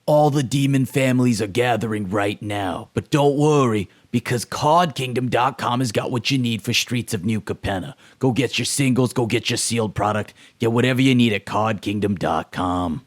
All the demon families are gathering right now. But don't worry, because cardkingdom.com has got what you need for Streets of New Capenna. Go get your singles, go get your sealed product, get whatever you need at cardkingdom.com.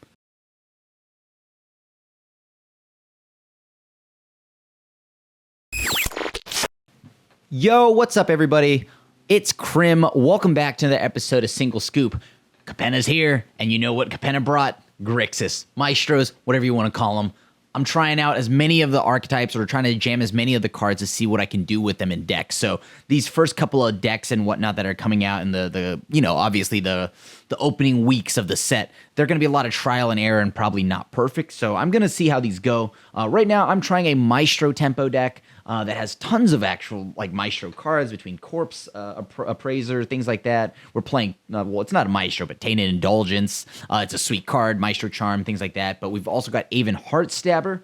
Yo, what's up, everybody? It's Krim. Welcome back to another episode of Single Scoop. Capenna's here, and you know what Capenna brought? Grixis, Maestros, whatever you want to call them. I'm trying out as many of the archetypes, or trying to jam as many of the cards to see what I can do with them in decks. So these first couple of decks and whatnot that are coming out in the obviously the opening weeks of the set, they're going to be a lot of trial and error and probably not perfect. So I'm going to see how these go. Right now, I'm trying a Maestro tempo deck that has tons of actual Maestro cards between Corpse, Appraiser, things like that. We're playing, it's not a Maestro, but Tainted Indulgence. It's a sweet card, Maestro Charm, things like that. But we've also got Aven Heartstabber,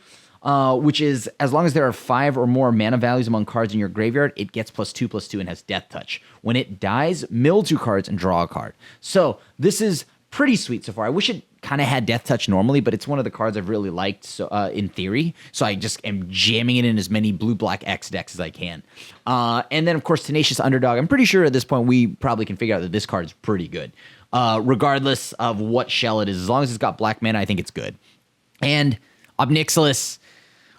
which is, as long as there are 5 or more mana values among cards in your graveyard, it gets +2/+2 and has Death Touch. When it dies, mill 2 cards and draw a card. So this is pretty sweet so far. I wish it kind of had Death Touch normally, but it's one of the cards I've really liked, so in theory. So I just am jamming it in as many blue-black X decks as I can. And then, of course, Tenacious Underdog. I'm pretty sure at this point we probably can figure out that this card is pretty good. Regardless of what shell it is, as long as it's got black mana, I think it's good. And Obnixilis,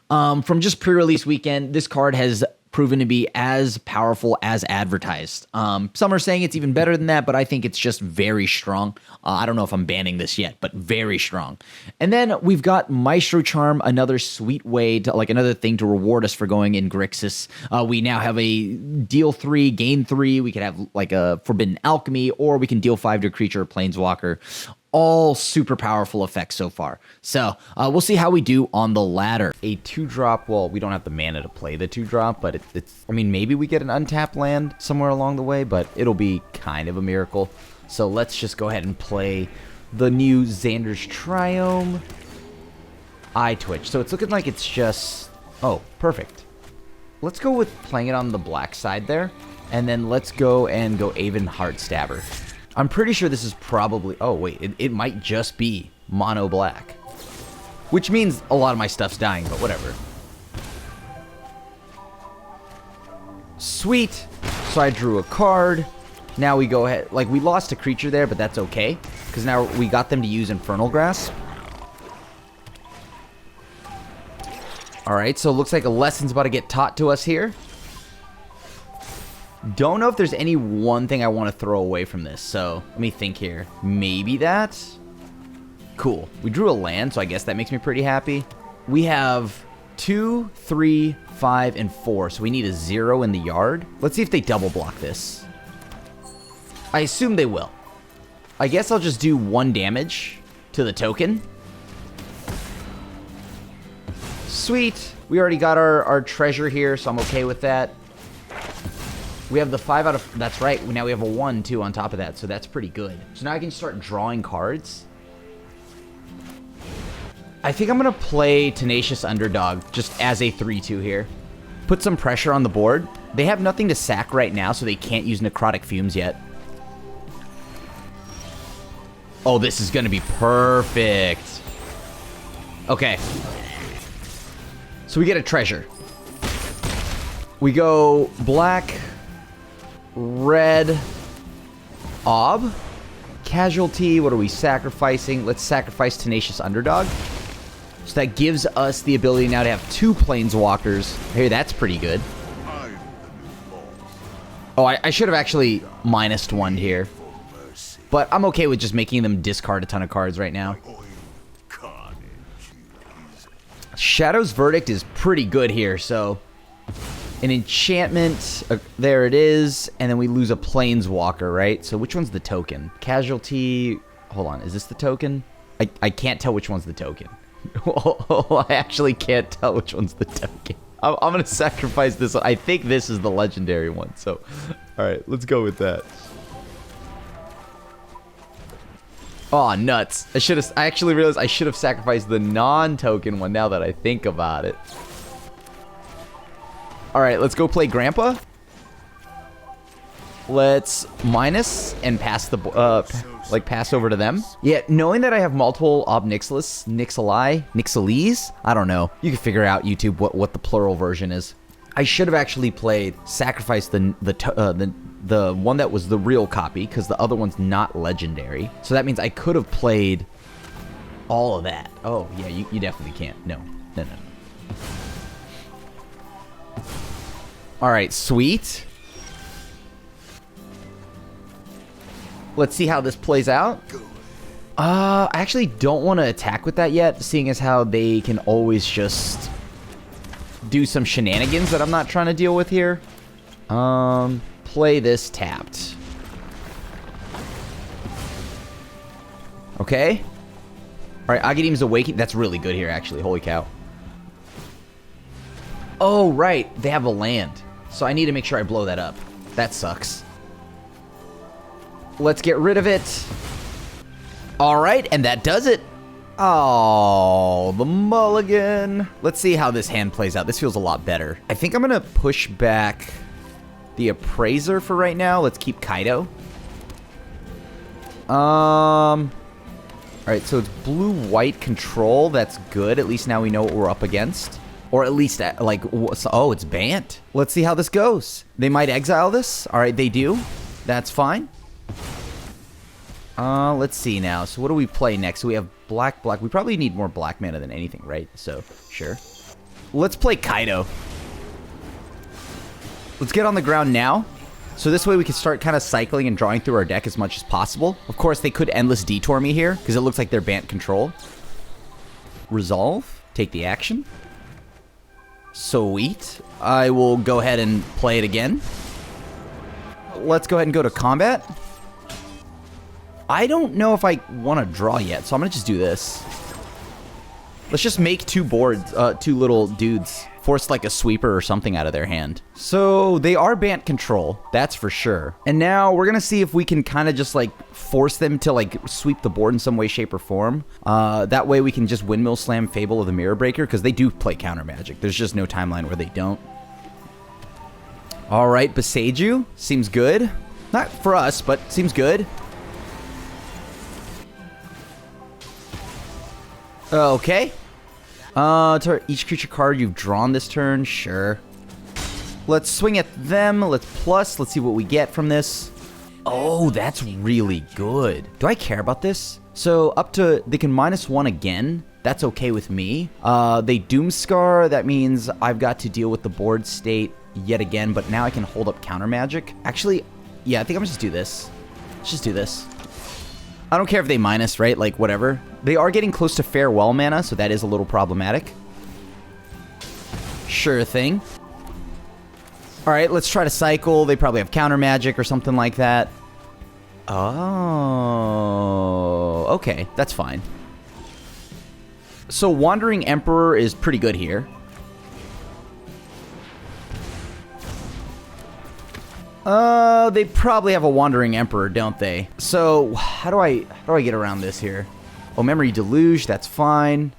from just pre-release weekend, this card has proven to be as powerful as advertised. Some are saying it's even better than that, but I think it's just very strong. I don't know if I'm banning this yet, but very strong. And then we've got Maestro Charm, another sweet way to, another thing to reward us for going in Grixis. We now have a deal 3, gain 3. We could have a Forbidden Alchemy, or we can deal 5 to a creature or planeswalker. All super powerful effects so far. So we'll see how we do on the ladder. A 2-drop, well, we don't have the mana to play the 2-drop, but it's, I mean, maybe we get an untapped land somewhere along the way, but it'll be kind of a miracle. So let's just go ahead and play the new Xander's Triome. Eye Twitch. So it's looking like it's just, oh, perfect. Let's go with playing it on the black side there, and then let's go and go Aven Heartstabber. I'm pretty sure this is probably... Oh, wait. It might just be mono black. Which means a lot of my stuff's dying, but whatever. Sweet. So I drew a card. Now we go ahead... we lost a creature there, but that's okay. Because now we got them to use Infernal Grasp. Alright, so it looks like a lesson's about to get taught to us here. Don't know if there's any one thing I want to throw away from this, so let me think here. Maybe that? Cool. We drew a land, so I guess that makes me pretty happy. We have 2, 3, 5, and 4, so we need a 0 in the yard. Let's see if they double block this. I assume they will. I guess I'll just do 1 damage to the token. Sweet. We already got our treasure here, so I'm okay with that. We have the 5 out of... That's right. Now we have a 1, too, on top of that. So that's pretty good. So now I can start drawing cards. I think I'm going to play Tenacious Underdog just as a 3-2 here. Put some pressure on the board. They have nothing to sack right now, so they can't use Necrotic Fumes yet. Oh, this is going to be perfect. Okay. So we get a treasure. We go black... Red, Ob, Casualty. What are we sacrificing? Let's sacrifice Tenacious Underdog. So that gives us the ability now to have 2 planeswalkers. Hey, that's pretty good. Oh, I should have actually minused 1 here. But I'm okay with just making them discard a ton of cards right now. Shadow's Verdict is pretty good here, so... An enchantment, there it is, and then we lose a planeswalker, right? So which one's the token? Casualty, hold on, is this the token? I can't tell which one's the token. I actually can't tell which one's the token. I'm going to sacrifice this one. I think this is the legendary one, so, alright, let's go with that. Oh, nuts. I actually realized I should have sacrificed the non-token one now that I think about it. Alright, let's go play Grandpa. Let's minus and pass the like pass over to them. Yeah, knowing that I have multiple Ob Nixilis, I don't know. You can figure out YouTube what the plural version is. I should have actually played Sacrifice the one that was the real copy, because the other one's not legendary. So that means I could have played all of that. Oh, yeah, you definitely can't. No. All right, sweet. Let's see how this plays out. I actually don't want to attack with that yet, seeing as how they can always just do some shenanigans that I'm not trying to deal with here. Play this tapped. Okay. All right, Aghanim's Awakening. That's really good here, actually. Holy cow. Oh, right. They have a land. So I need to make sure I blow that up. That sucks. Let's get rid of it. All right, and that does it. Oh, the mulligan. Let's see how this hand plays out. This feels a lot better. I think I'm going to push back the Appraiser for right now. Let's keep Kaido. All right, so it's blue-white control. That's good. At least now we know what we're up against. Or at least, like, oh, it's Bant. Let's see how this goes. They might exile this. All right, they do. That's fine. Let's see now. So what do we play next? So we have black. We probably need more black mana than anything, right? So, sure. Let's play Kaido. Let's get on the ground now. So this way we can start kind of cycling and drawing through our deck as much as possible. Of course, they could Endless Detour me here, because it looks like they're Bant control. Resolve. Take the action. Sweet. I will go ahead and play it again. Let's go ahead and go to combat. I don't know if I want to draw yet, so I'm going to just do this. Let's just make two boards, two little dudes. Force like a sweeper or something out of their hand. So they are Bant control, that's for sure. And now we're going to see if we can kind of just like force them to like sweep the board in some way, shape, or form. That way we can just Windmill Slam Fable of the Mirror Breaker, because they do play counter magic. There's just no timeline where they don't. All right, Beseiju. Seems good. Not for us, but seems good. Okay. Each creature card you've drawn this turn, sure. Let's swing at them. Let's see what we get from this. Oh, that's really good. Do I care about this? So up to, they can -1 again. That's okay with me. They Doomscar. That means I've got to deal with the board state yet again, but now I can hold up counter magic. Actually, yeah, I think I'm gonna just do this. Let's just do this. I don't care if they minus, right? Like, whatever. They are getting close to farewell mana, so that is a little problematic. Sure thing. All right, let's try to cycle. They probably have counter magic or something like that. Oh, okay. That's fine. So Wandering Emperor is pretty good here. They probably have a Wandering Emperor, don't they? So, how do I get around this here? Oh, Memory Deluge, that's fine.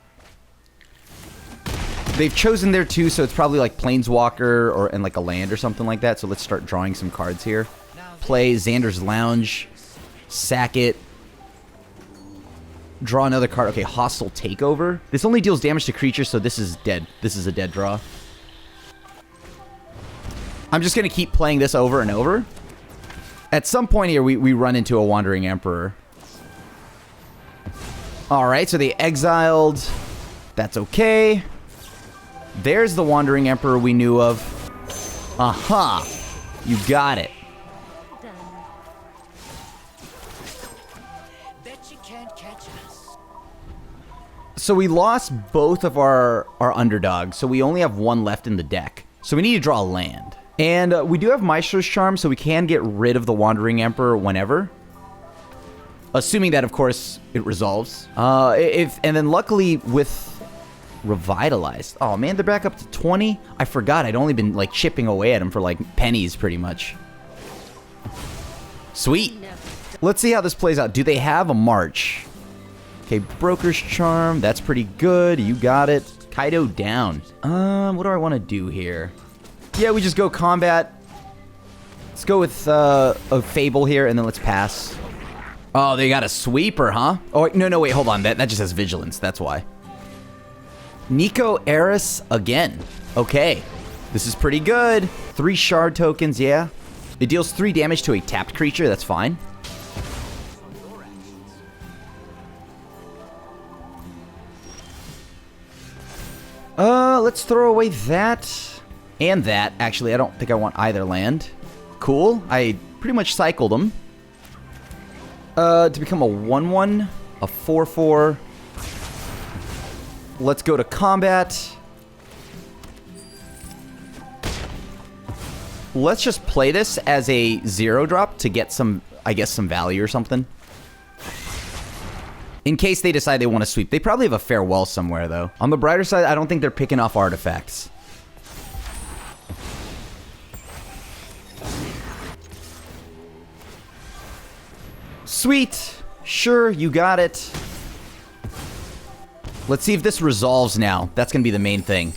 They've chosen there too, so it's probably like Planeswalker and like a land or something like that. So let's start drawing some cards here. Play Xander's Lounge, sack it. Draw another card. Okay, Hostile Takeover. This only deals damage to creatures, so this is dead. This is a dead draw. I'm just going to keep playing this over and over. At some point here, we run into a Wandering Emperor. Alright, so they exiled. That's okay. There's the Wandering Emperor we knew of. Aha! You got it. Bet you can't catch us. So we lost both of our underdogs, so we only have one left in the deck. So we need to draw a land. And we do have Maestro's Charm, so we can get rid of the Wandering Emperor whenever. Assuming that, of course, it resolves. And then luckily with Revitalized. Oh, man, they're back up to 20. I forgot. I'd only been, like, chipping away at them for, like, pennies, pretty much. Sweet. Let's see how this plays out. Do they have a March? Okay, Broker's Charm. That's pretty good. You got it. Kaido down. What do I want to do here? Yeah, we just go combat. Let's go with a Fable here, and then let's pass. Oh, they got a sweeper, huh? Oh, no, wait, hold on. That just has vigilance. That's why. Nico Eris again. Okay. This is pretty good. 3 shard tokens, yeah. It deals 3 damage to a tapped creature. That's fine. Let's throw away that and that. Actually, I don't think I want either land. Cool. I pretty much cycled them. To become a 1/1, a 4/4. Let's go to combat. Let's just play this as a 0 drop to get some, I guess, some value or something. In case they decide they want to sweep. They probably have a farewell somewhere, though. On the brighter side, I don't think they're picking off artifacts. Sweet. Sure, you got it. Let's see if this resolves now. That's going to be the main thing.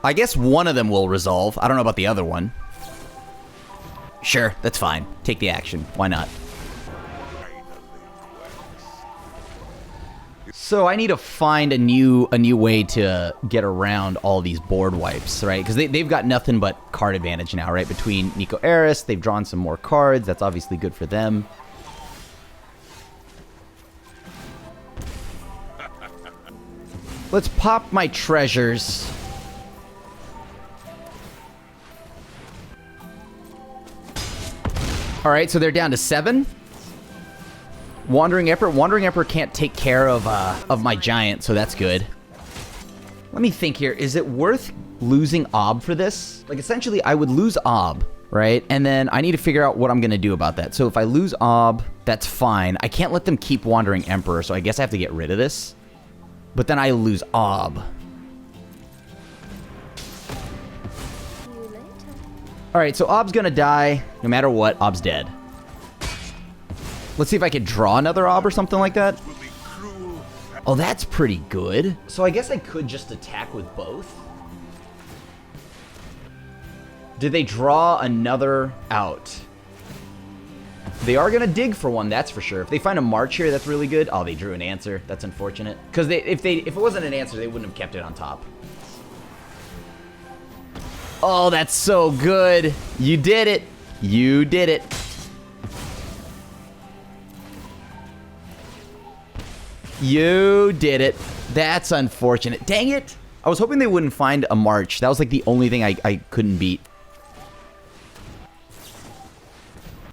I guess one of them will resolve. I don't know about the other one. Sure, that's fine. Take the action. Why not? So I need to find a new way to get around all these board wipes, right? Because they've got nothing but card advantage now, right? Between Nico Eris, they've drawn some more cards. That's obviously good for them. Let's pop my treasures. All right, so they're down to 7. Wandering Emperor. Wandering Emperor can't take care of my giant, so that's good. Let me think here. Is it worth losing Ob for this? Like, essentially, I would lose Ob, right? And then I need to figure out what I'm going to do about that. So if I lose Ob, that's fine. I can't let them keep Wandering Emperor, so I guess I have to get rid of this. But then I lose Ob. All right, so Ob's going to die. No matter what, Ob's dead. Let's see if I could draw another Ob or something like that. Oh, that's pretty good. So I guess I could just attack with both. Did they draw another out? They are going to dig for one, that's for sure. If they find a March here, that's really good. Oh, they drew an answer. That's unfortunate. Because if it wasn't an answer, they wouldn't have kept it on top. Oh, that's so good. You did it. You did it. You did it. That's unfortunate. Dang it. I was hoping they wouldn't find a March. That was like the only thing I couldn't beat.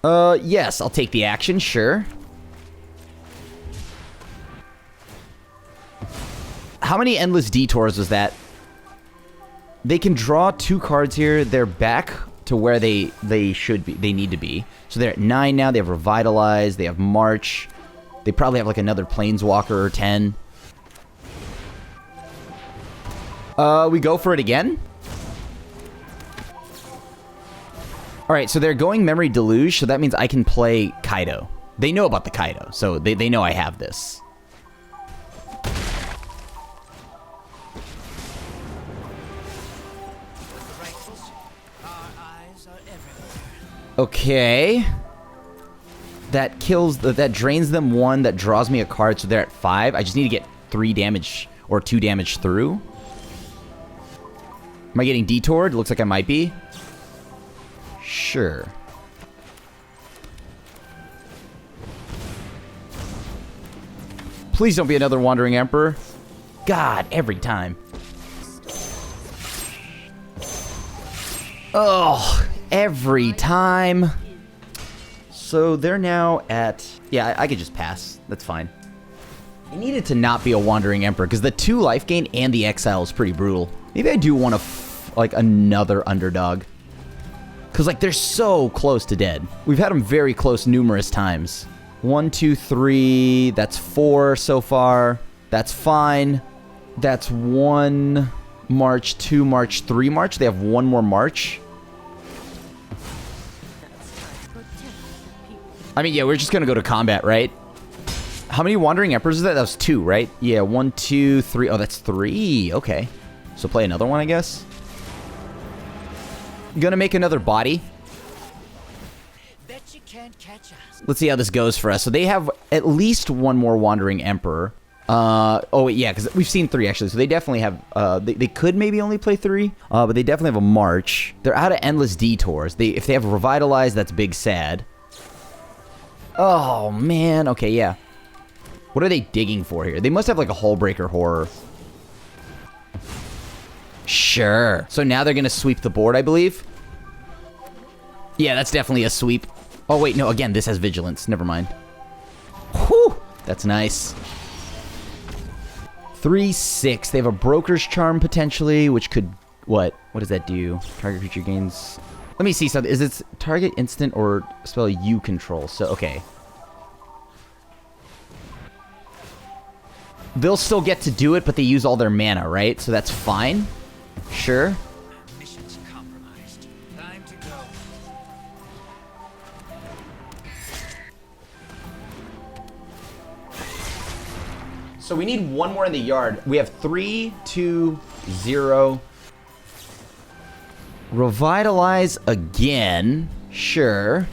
Yes, I'll take the action, sure. How many endless detours was that? They can draw 2 cards here. They're back to where they should be. They need to be. So they're at 9 now. They have Revitalize. They have March. They probably have like another Planeswalker or 10. We go for it again? Alright, so they're going Memory Deluge, so that means I can play Kaido. They know about the Kaido, so they know I have this. Okay. That kills, that drains them 1, that draws me a card, so they're at 5. I just need to get 3 damage, or 2 damage through. Am I getting detoured? Looks like I might be. Sure. Please don't be another Wandering Emperor. God, every time. Oh, every time. So they're now at... Yeah, I could just pass. That's fine. I needed to not be a Wandering Emperor, because the 2 life gain and the exile is pretty brutal. Maybe I do want to, like, another underdog. Because, like, they're so close to dead. We've had them very close numerous times. 1, 2, 3. That's 4 so far. That's fine. That's 1 March, 2 March, 3 March. They have 1 more March. I mean, yeah, we're just going to go to combat, right? How many Wandering Emperors is that? That was 2, right? Yeah, 1, 2, 3. Oh, that's 3. Okay. So play another one, I guess. Gonna make another body. Bet you can't catch us. Let's see how this goes for us. So they have at least one more Wandering Emperor. Oh, wait, yeah, because we've seen 3, actually. So they definitely have, they could maybe only play 3, but they definitely have a March. They're out of Endless Detours. If they have Revitalize, that's big sad. Oh, man. Okay, yeah. What are they digging for here? They must have, like, a Hullbreaker Horror. Sure. So now they're going to sweep the board, I believe. Yeah, that's definitely a sweep. Oh, wait, no, again, this has Vigilance. Never mind. Whew! That's nice. 3/6. They have a Broker's Charm, potentially, which could... What? What does that do? Target creature gains... Let me see something. Is it target instant or spell you control? So, okay. They'll still get to do it, but they use all their mana, right? So that's fine. Sure. Mission's compromised. Time to go. So we need one more in the yard. We have 3, 2, 0. Revitalize again. Sure.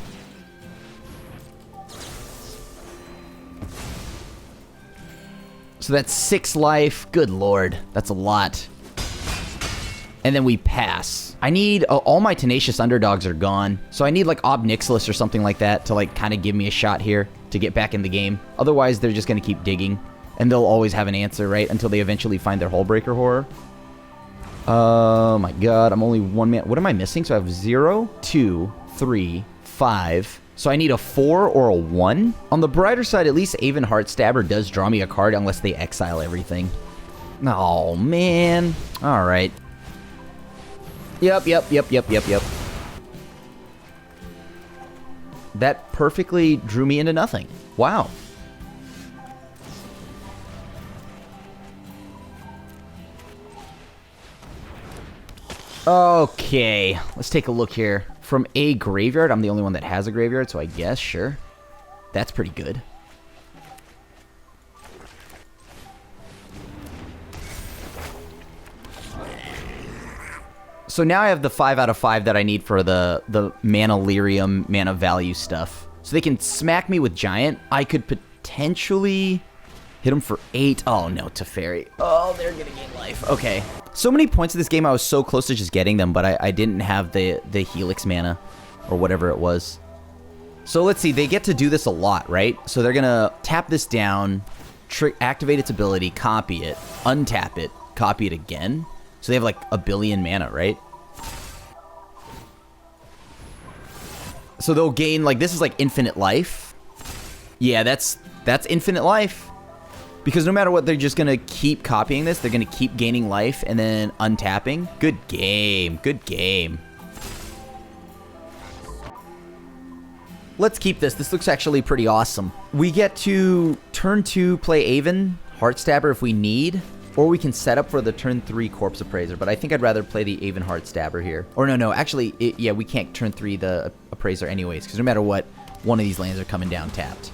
So that's 6 life. Good lord. That's a lot. And then we pass. I need... all my Tenacious Underdogs are gone. So I need like Ob Nixilis or something like that to like kind of give me a shot here to get back in the game. Otherwise, they're just going to keep digging. And they'll always have an answer, right? Until they eventually find their Hullbreaker Horror. Oh my god, I'm only 1 man. What am I missing? So I have 0, 2, 3, 5. So I need a 4 or a 1. On the brighter side, at least Aven Heartstabber does draw me a card unless they exile everything. Oh, man. All right. Yep. That perfectly drew me into nothing. Wow. Okay, let's take a look here. From a graveyard, I'm the only one that has a graveyard, so I guess, sure. That's pretty good. So now I have the 5 out of 5 that I need for the mana lyrium, mana value stuff. So they can smack me with Giant. I could potentially hit him for 8. Oh no, Teferi. Oh, they're gonna gain life. Okay. So many points in this game, I was so close to just getting them, but I didn't have the Helix mana, or whatever it was. So let's see, they get to do this a lot, right? So they're gonna tap this down, activate its ability, copy it, untap it, copy it again. So they have like a billion mana, right? So they'll gain, like, this is like infinite life. Yeah, that's infinite life. Because no matter what, they're just going to keep copying this. They're going to keep gaining life and then untapping. Good game. Good game. Let's keep this. This looks actually pretty awesome. We get to turn 2 play Aven Heartstabber if we need. Or we can set up for the turn 3 Corpse Appraiser. But I think I'd rather play the Aven Heartstabber here. Or no. Actually, yeah, we can't turn 3 the Appraiser anyways. Because no matter what, one of these lands are coming down tapped.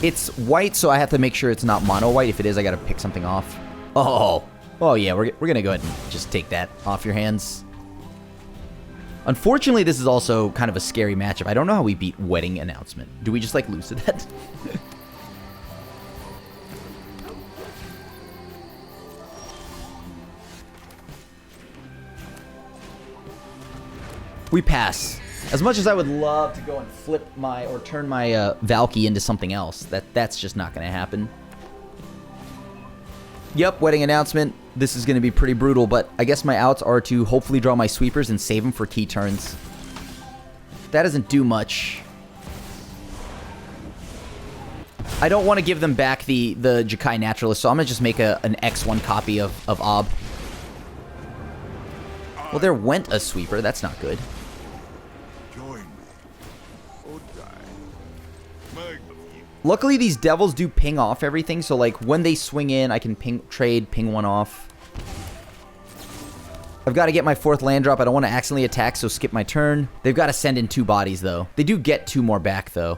It's white, so I have to make sure it's not mono white. If it is, I got to pick something off. Oh yeah, we're going to go ahead and just take that off your hands. Unfortunately, this is also kind of a scary matchup. I don't know how we beat Wedding Announcement. Do we just, like, lose to that? We pass. As much as I would love to go and flip my, or turn my Valky into something else, that's just not going to happen. Yep, Wedding Announcement. This is going to be pretty brutal, but I guess my outs are to hopefully draw my sweepers and save them for key turns. That doesn't do much. I don't want to give them back the Jakai Naturalist, so I'm going to just make an X1 copy of Ob. Well, there went a sweeper. That's not good. Luckily, these devils do ping off everything, so like when they swing in, I can ping one off. I've got to get my 4th land drop. I don't want to accidentally attack, so skip my turn. They've got to send in 2 bodies, though. They do get 2 more back, though.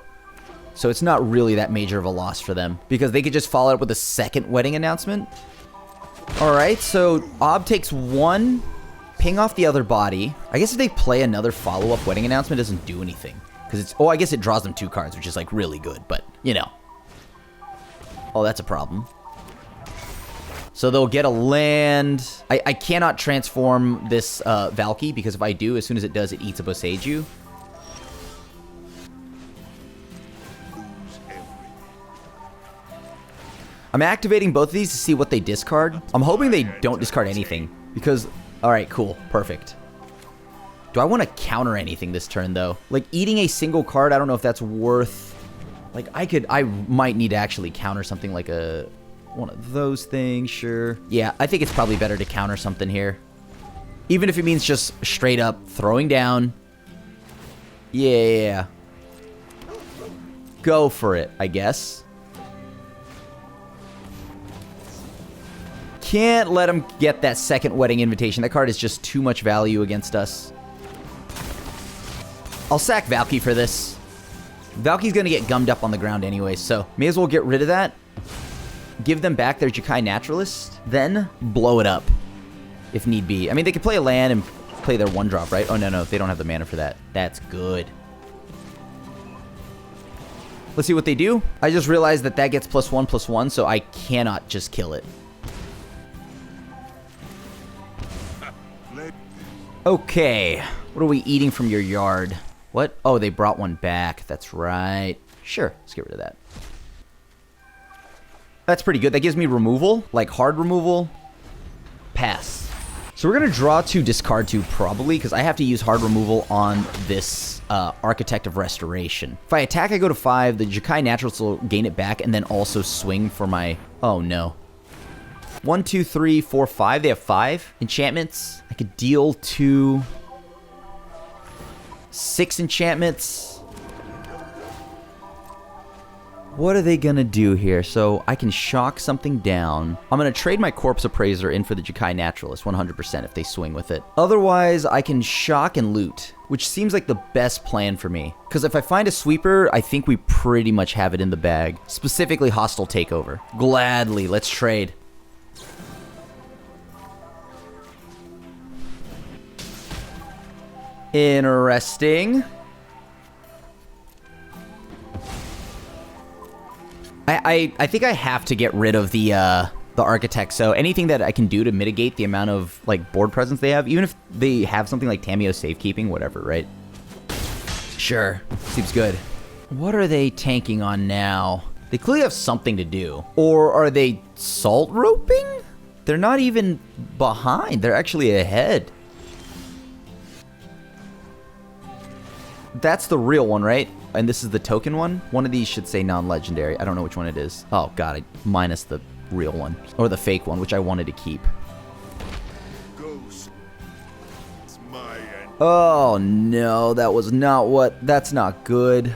So it's not really that major of a loss for them, because they could just follow it up with a 2nd Wedding Announcement. All right, so Ob takes 1. ping off the other body. I guess if they play another follow-up wedding announcement, it doesn't do anything. Because it's... Oh, I guess it draws them 2 cards, which is, like, really good. But, you know. Oh, that's a problem. So they'll get a land. I cannot transform this Valky, because if I do, as soon as it does, it eats a Boseiju. I'm activating both of these to see what they discard. I'm hoping they don't discard anything, because... Alright, cool. Perfect. Do I want to counter anything this turn, though? Like, eating a single card, I don't know if that's worth... Like, I might need to actually counter something like one of those things, sure. Yeah, I think it's probably better to counter something here. Even if it means just straight up throwing down. Yeah. Go for it, I guess. Can't let him get that second wedding invitation. That card is just too much value against us. I'll sack Valky for this. Valky's gonna get gummed up on the ground anyway, so may as well get rid of that. Give them back their Jukai Naturalist, then blow it up if need be. I mean, they could play a land and play their 1-drop, right? Oh, no, they don't have the mana for that. That's good. Let's see what they do. I just realized that gets +1/+1, so I cannot just kill it. Okay, what are we eating from your yard? What? Oh, they brought one back. That's right. Sure, let's get rid of that. That's pretty good. That gives me removal, like hard removal. Pass. So we're going to draw 2, discard 2 probably, because I have to use hard removal on this Architect of Restoration. If I attack, I go to 5. The Jukai Naturals will gain it back and then also swing for my... Oh, no. 1, 2, 3, 4, 5. They have 5 enchantments. I could deal 2... 6 enchantments. What are they gonna do here? So I can shock something down. I'm gonna trade my Corpse Appraiser in for the Jukai Naturalist 100% if they swing with it. Otherwise, I can shock and loot, which seems like the best plan for me. Because if I find a sweeper, I think we pretty much have it in the bag. Specifically, Hostile Takeover. Gladly, let's trade. Interesting. I think I have to get rid of the Architect, so anything that I can do to mitigate the amount of, like, board presence they have, even if they have something like Tamiyo Safekeeping, whatever, right? Sure. Seems good. What are they tanking on now? They clearly have something to do. Or are they salt roping? They're not even behind. They're actually ahead. That's the real one, right? And this is the token one? One of these should say non-legendary. I don't know which one it is. Oh, God. I minus the real one. Or the fake one, which I wanted to keep. Oh, no. That was not what... That's not good.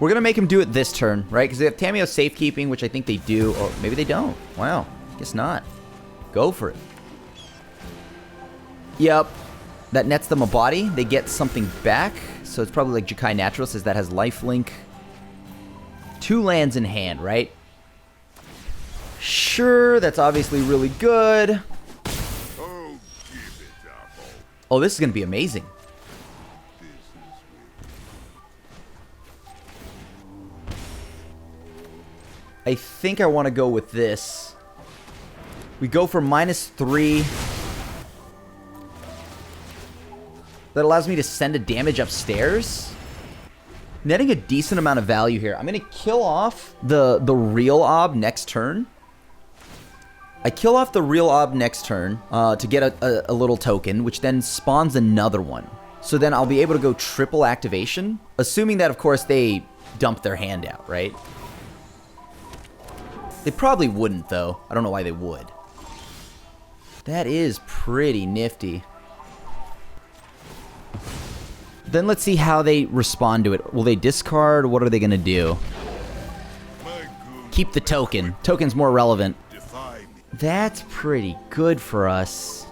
We're going to make him do it this turn, right? Because they have Tamiyo Safekeeping, which I think they do. Or maybe they don't. Wow. Guess not. Go for it. Yep. That nets them a body. They get something back. So it's probably like Jukai Naturalist, as that has lifelink. 2 lands in hand, right? Sure, that's obviously really good. Oh, this is going to be amazing. I think I want to go with this. We go for -3. That allows me to send a damage upstairs. Netting a decent amount of value here. I'm going to kill off the real ob next turn. I kill off the real ob next turn to get a little token, which then spawns another one. So then I'll be able to go triple activation, assuming that, of course, they dump their hand out, right? They probably wouldn't, though. I don't know why they would. That is pretty nifty. Then let's see how they respond to it. Will they discard? What are they going to do? Keep the token. Token's more relevant. That's pretty good for us.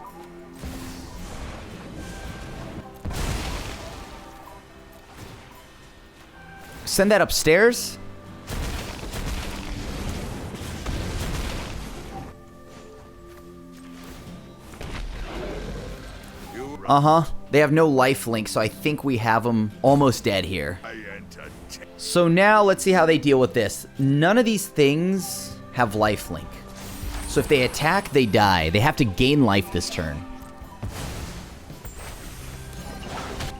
Send that upstairs. They have no life link, so I think we have them almost dead here. So now let's see how they deal with this. None of these things have life link. So if they attack, they die. They have to gain life this turn.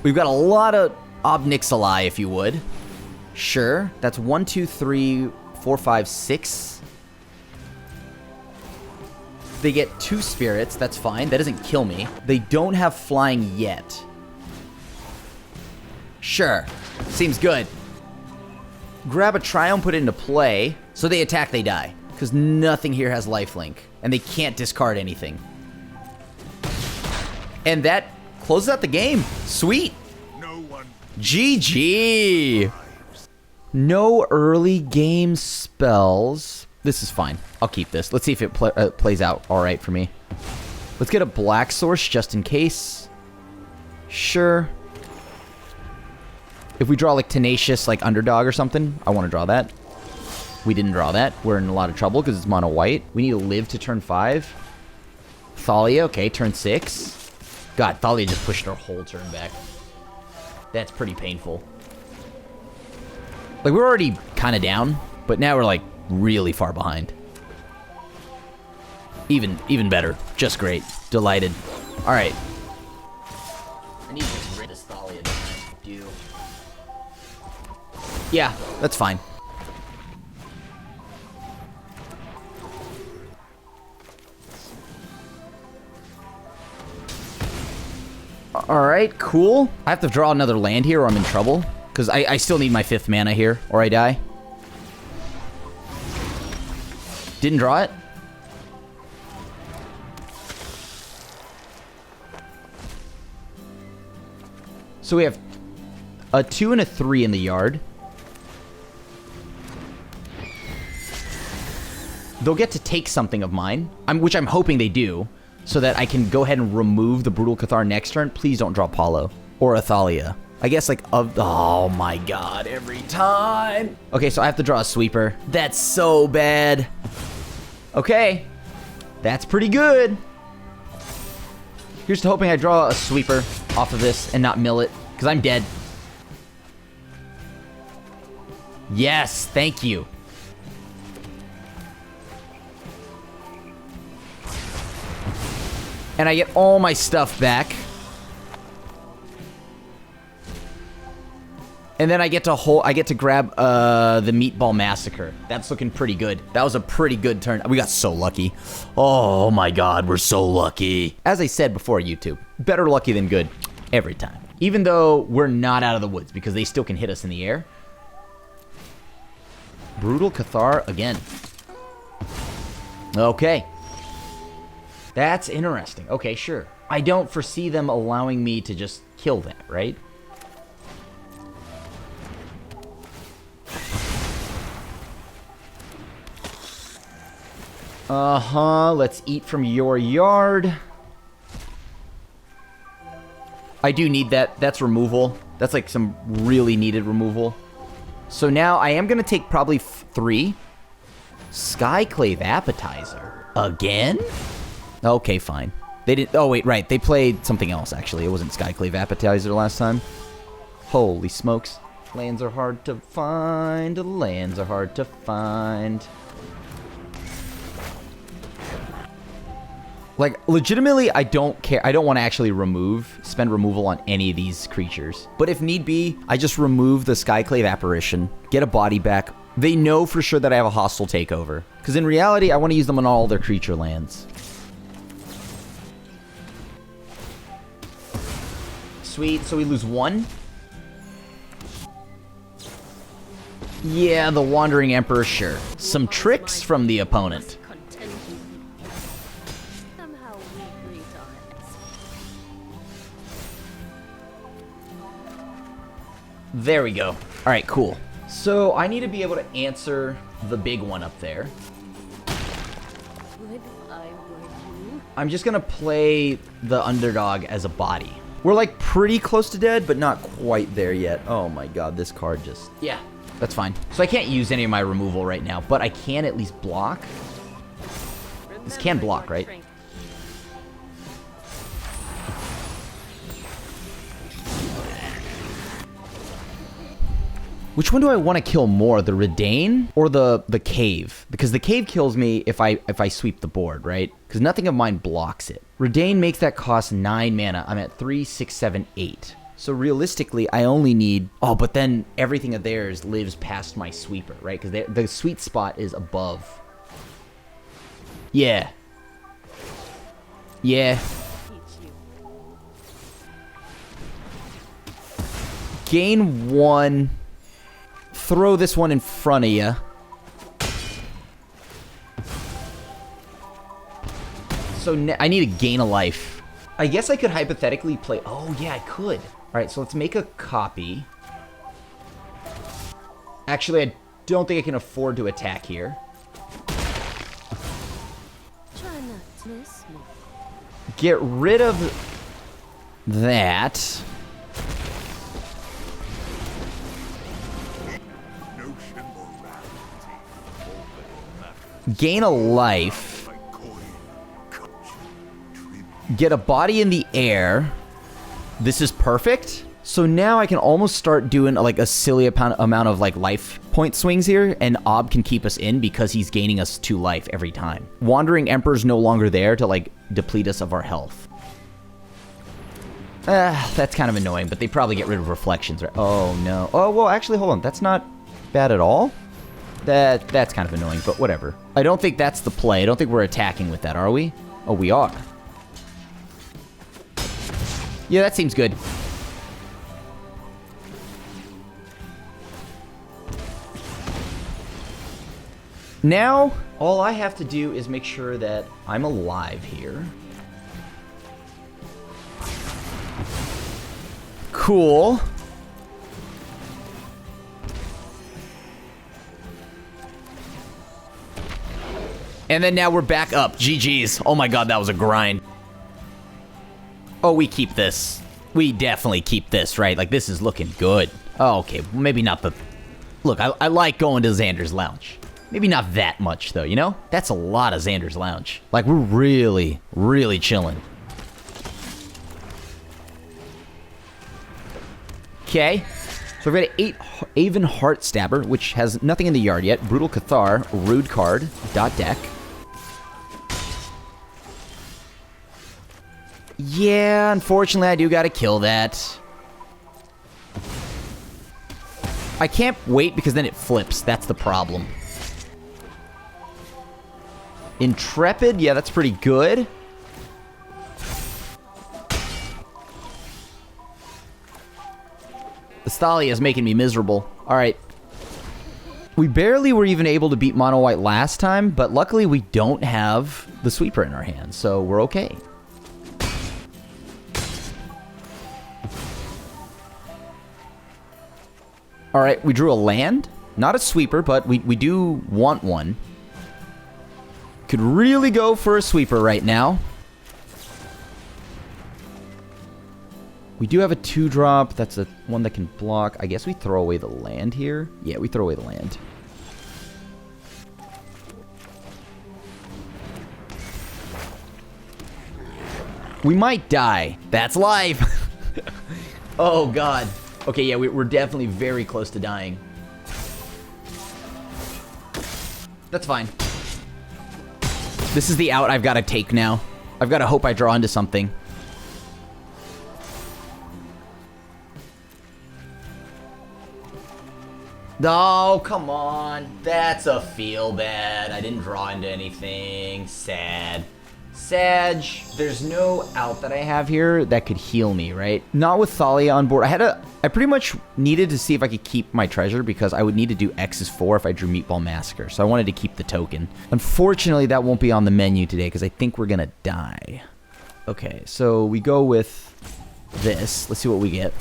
We've got a lot of Obnixili, if you would. Sure. That's 1, 2, 3, 4, 5, 6. They get 2 spirits. That's fine. That doesn't kill me. They don't have flying yet. Sure. Seems good. Grab a Triumph, put it into play. So they attack, they die. Because nothing here has lifelink. And they can't discard anything. And that closes out the game. Sweet. GG. No early game spells. This is fine. I'll keep this. Let's see if it plays out all right for me. Let's get a black source just in case. Sure. If we draw like Tenacious, like Underdog or something, I want to draw that. We didn't draw that. We're in a lot of trouble because it's mono white. We need to live to turn 5. Thalia, okay, turn 6. God, Thalia just pushed our whole turn back. That's pretty painful. Like, we're already kind of down, but now we're like really far behind. Even better. Just great. Delighted. All right. I need to just rid this Thalia. Yeah, that's fine. Alright, cool. I have to draw another land here or I'm in trouble. Because I still need my 5th mana here, or I die. Didn't draw it. So we have a 2 and a 3 in the yard. They'll get to take something of mine, which I'm hoping they do, so that I can go ahead and remove the Brutal Cathar next turn. Please don't draw Paulo or Athalia. I guess like oh my god, every time. Okay, so I have to draw a sweeper. That's so bad. Okay, that's pretty good. Here's to hoping I draw a sweeper off of this and not mill it, because I'm dead. Yes, thank you. And I get all my stuff back. And then I get to grab the Meatball Massacre. That's looking pretty good. That was a pretty good turn. We got so lucky. Oh my god, we're so lucky. As I said before, YouTube, better lucky than good every time. Even though we're not out of the woods, because they still can hit us in the air. Brutal Cathar again. Okay. That's interesting. Okay, sure. I don't foresee them allowing me to just kill that, right? Let's eat from your yard. I do need that. That's removal. That's like some really needed removal. So now I am going to take probably 3. Skyclave Appetizer. Again? Okay, fine. They didn't... Oh, wait, right. They played something else, actually. It wasn't Skyclave Appetizer last time. Holy smokes. Lands are hard to find. Lands are hard to find. Like, legitimately, I don't care. I don't want to actually spend removal on any of these creatures. But if need be, I just remove the Skyclave Apparition, get a body back. They know for sure that I have a hostile takeover. Because in reality, I want to use them on all their creature lands. Sweet, so we lose 1. Yeah, the Wandering Emperor, sure. Some tricks from the opponent. There we go. All right, cool. So I need to be able to answer the big one up there. I'm just going to play the Underdog as a body. We're like pretty close to dead, but not quite there yet. Oh my god, this card just... Yeah, that's fine. So I can't use any of my removal right now, but I can at least block. This can block, right? Which one do I want to kill more, the Redain or the Cave? Because the Cave kills me if I sweep the board, right? Because nothing of mine blocks it. Redain makes that cost 9 mana. I'm at 3, 6, 7, 8. So realistically, I only need... Oh, but then everything of theirs lives past my sweeper, right? Because the sweet spot is above. Yeah. Yeah. Gain 1. Throw this one in front of you. So I need to gain a life. I guess I could hypothetically play... Oh, yeah, I could. All right, so let's make a copy. Actually, I don't think I can afford to attack here. Try not to miss me. Get rid of that. Gain a life. Get a body in the air. This is perfect. So now I can almost start doing like a silly amount of like life point swings here, and Ob can keep us in because he's gaining us 2 life every time. Wandering Emperor's no longer there to like deplete us of our health. That's kind of annoying, but they probably get rid of reflections, right? Oh no. Oh, well, actually, hold on. That's not bad at all. That's kind of annoying, but whatever. I don't think that's the play. I don't think we're attacking with that, are we? Oh, we are. Yeah, that seems good. Now, all I have to do is make sure that I'm alive here. Cool. And then now we're back up. GG's. Oh my god, that was a grind. Oh, we keep this. We definitely keep this, right? Like, this is looking good. Oh, okay. Maybe not the... Look, I like going to Xander's Lounge. Maybe not that much, though, you know? That's a lot of Xander's Lounge. Like, we're really, really chilling. Okay. So we've got an Aven Heart Stabber, which has nothing in the yard yet. Brutal Cathar, Rude card, dot deck. Yeah, unfortunately, I do gotta kill that. I can't wait because then it flips. That's the problem. Intrepid, yeah, that's pretty good. The Thalia is making me miserable. All right. We barely were even able to beat Mono White last time, but luckily we don't have the sweeper in our hands, so we're okay. All right, we drew a land. Not a sweeper, but we do want one. Could really go for a sweeper right now. We do have a 2-drop. That's a one that can block. I guess we throw away the land here. Yeah, we throw away the land. We might die. That's life. Oh, God. Okay, yeah, we're definitely very close to dying. That's fine. This is the out I've got to take now. I've got to hope I draw into something. Oh, come on. That's a feel bad. I didn't draw into anything. Sad. Sag, there's no out that I have here that could heal me, right? Not with Thalia on board. I pretty much needed to see if I could keep my treasure because I would need to do X's 4 if I drew Meatball Massacre. So I wanted to keep the token. Unfortunately, that won't be on the menu today because I think we're gonna die. Okay, so we go with this. Let's see what we get.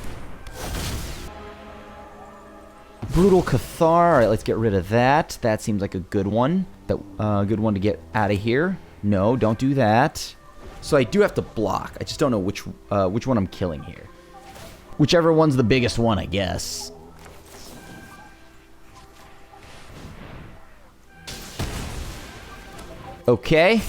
Brutal Cathar. All right, let's get rid of that. That seems like a good one. Good one to get out of here. No, don't do that. So I do have to block. I just don't know which one I'm killing here. Whichever one's the biggest one, I guess. Okay.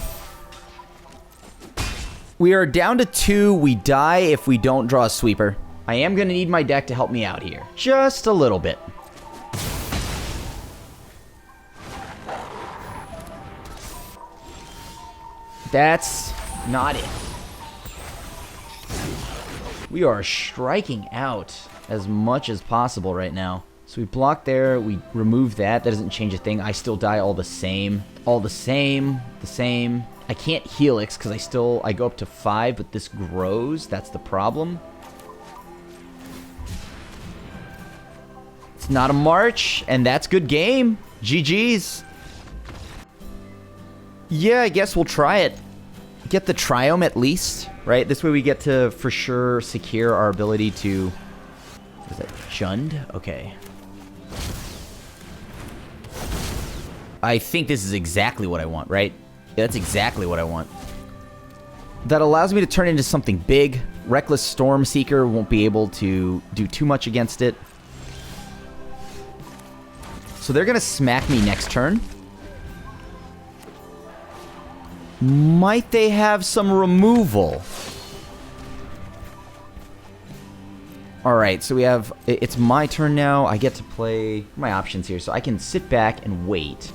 We are down to 2. We die if we don't draw a sweeper. I am going to need my deck to help me out here. Just a little bit. That's not it. We are striking out as much as possible right now. So we block there, we remove that. That doesn't change a thing. I still die all the same. All the same. I can't helix because I go up to 5, but this grows. That's the problem. It's not a march, and that's good game. GG's. Yeah, I guess we'll try it. Get the triome at least, right? This way we get to, for sure, secure our ability to... What is that? Jund? Okay. I think this is exactly what I want, right? Yeah, that's exactly what I want. That allows me to turn into something big. Reckless Storm Seeker won't be able to do too much against it. So they're going to smack me next turn. Might they have some removal? Alright, so we have... It's my turn now. I get to play my options here. So I can sit back and wait.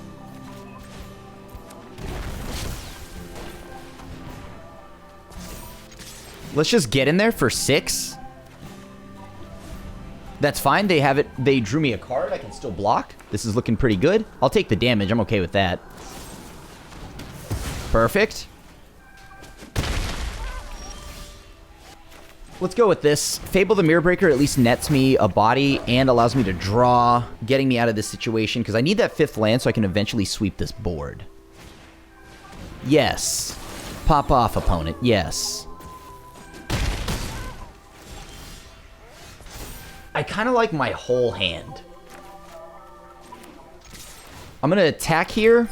Let's just get in there for 6. That's fine. They have it. They drew me a card. I can still block. This is looking pretty good. I'll take the damage. I'm okay with that. Perfect. Let's go with this. Fable the Mirror Breaker at least nets me a body and allows me to draw, getting me out of this situation because I need that 5th land so I can eventually sweep this board. Yes. Pop off, opponent. Yes. I kind of like my whole hand. I'm going to attack here.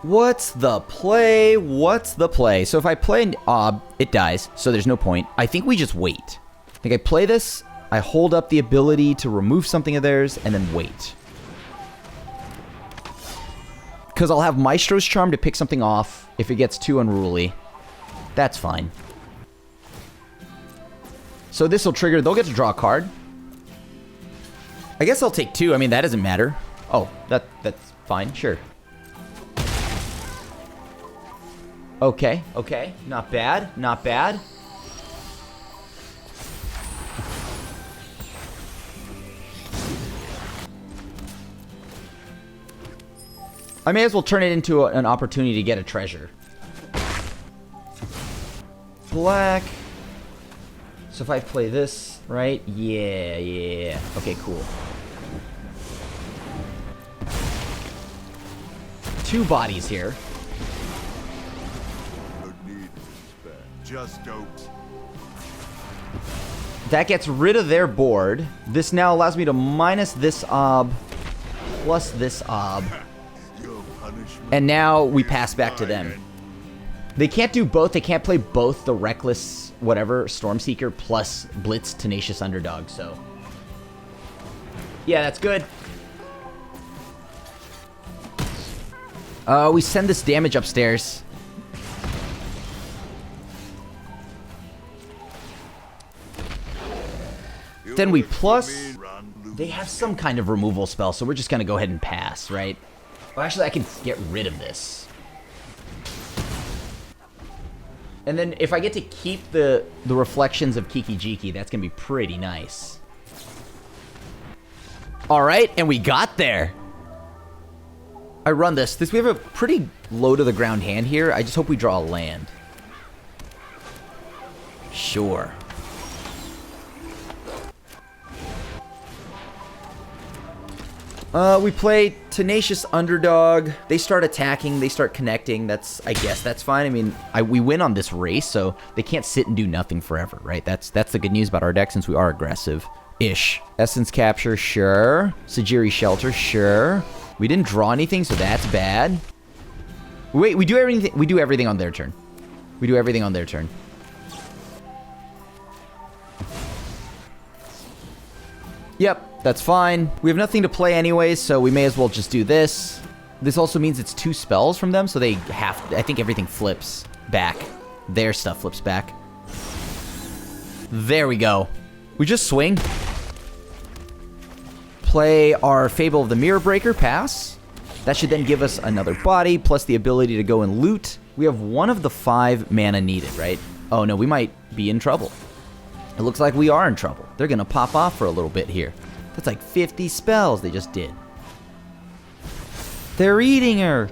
What's the play? What's the play? So if I play an Ob, it dies, so there's no point. I think we just wait. I think I play this, I hold up the ability to remove something of theirs, and then wait. Because I'll have Maestro's Charm to pick something off if it gets too unruly. That's fine. So this will trigger, they'll get to draw a card. I guess I'll take 2. I mean, that doesn't matter. Oh, that's fine. Sure. Okay, okay. Not bad. Not bad. I may as well turn it into an opportunity to get a treasure. Black. So if I play this, right? Yeah. Okay, cool. 2 bodies here. Just don't. That gets rid of their board. This now allows me to minus this ob, plus this ob. And now we pass back to them. They can't do both. They can't play both the Reckless, whatever, Stormseeker plus Blitz Tenacious Underdog, so. Yeah, that's good. We send this damage upstairs. Then we plus... They have some kind of removal spell, so we're just going to go ahead and pass, right? Well, actually, I can get rid of this. And then if I get to keep the reflections of Kiki Jiki, that's going to be pretty nice. All right, and we got there. I run this. We have a pretty low to the ground hand here. I just hope we draw a land. Sure. We play Tenacious Underdog. They start attacking. They start connecting. I guess that's fine. I mean, we win on this race, so they can't sit and do nothing forever, right? That's the good news about our deck since we are aggressive-ish. Essence Capture, sure. Sajiri Shelter, sure. We didn't draw anything, so that's bad. Wait, we do everything. We do everything on their turn. We do everything on their turn. Yep, that's fine. We have nothing to play anyways, so we may as well just do this. This also means it's 2 spells from them, so they have to, I think everything flips back. Their stuff flips back. There we go. We just swing. Play our Fable of the Mirror Breaker, pass. That should then give us another body, plus the ability to go and loot. We have one of the 5 mana needed, right? Oh no, we might be in trouble. It looks like we are in trouble. They're gonna pop off for a little bit here. That's like 50 spells they just did. They're eating her.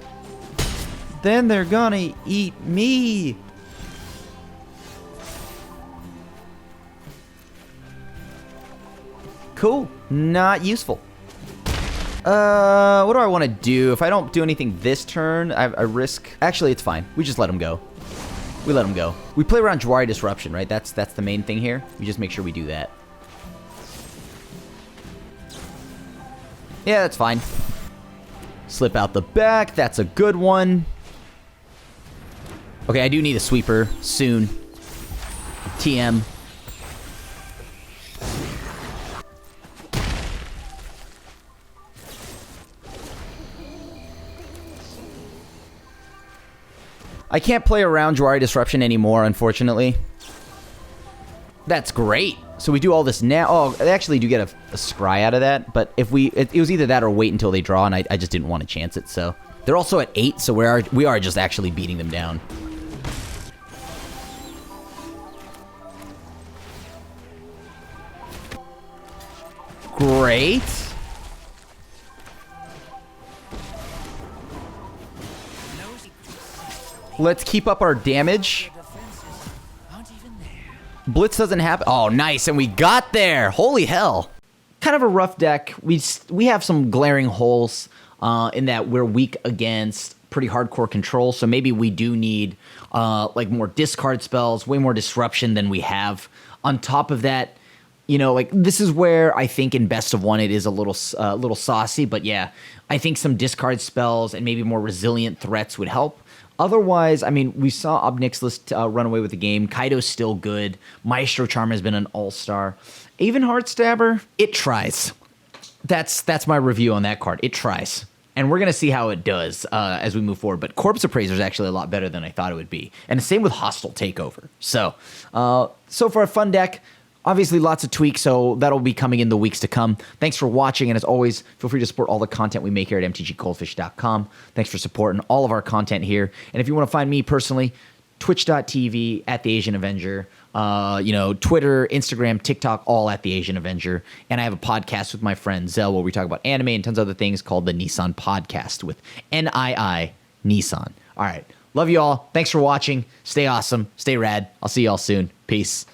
Then they're gonna eat me. Cool. Not useful. What do I want to do? If I don't do anything this turn, I risk... Actually, it's fine. We just let him go. We let him go. We play around Jwari Disruption, right? That's the main thing here. We just make sure we do that. Yeah, that's fine. Slip out the back. That's a good one. Okay, I do need a sweeper soon. TM. I can't play around Jwari Disruption anymore, unfortunately. That's great. So we do all this now. Oh, they actually do get a scry out of that. But if it was either that or wait until they draw, and I just didn't want to chance it. So they're also at 8, so we are just actually beating them down. Great. Let's keep up our damage. Blitz doesn't happen. Oh, nice. And we got there. Holy hell. Kind of a rough deck. We have some glaring holes in that we're weak against pretty hardcore control. So maybe we do need like more discard spells, way more disruption than we have. On top of that, you know, like this is where I think in best of one it is a little saucy. But yeah, I think some discard spells and maybe more resilient threats would help. Otherwise, I mean, we saw Obnixilis run away with the game. Kaido's still good. Maestro Charm has been an all-star. Even Heartstabber, it tries. That's my review on that card. It tries. And we're going to see how it does as we move forward. But Corpse Appraiser is actually a lot better than I thought it would be. And the same with Hostile Takeover. So far, a fun deck. Obviously, lots of tweaks, so that'll be coming in the weeks to come. Thanks for watching, and as always, feel free to support all the content we make here at mtgcoldfish.com. Thanks for supporting all of our content here. And if you want to find me personally, twitch.tv at the Asian Avenger, Twitter, Instagram, TikTok, all at the Asian Avenger. And I have a podcast with my friend Zell where we talk about anime and tons of other things called the Nissan Podcast with NII Nissan. All right. Love you all. Thanks for watching. Stay awesome. Stay rad. I'll see you all soon. Peace.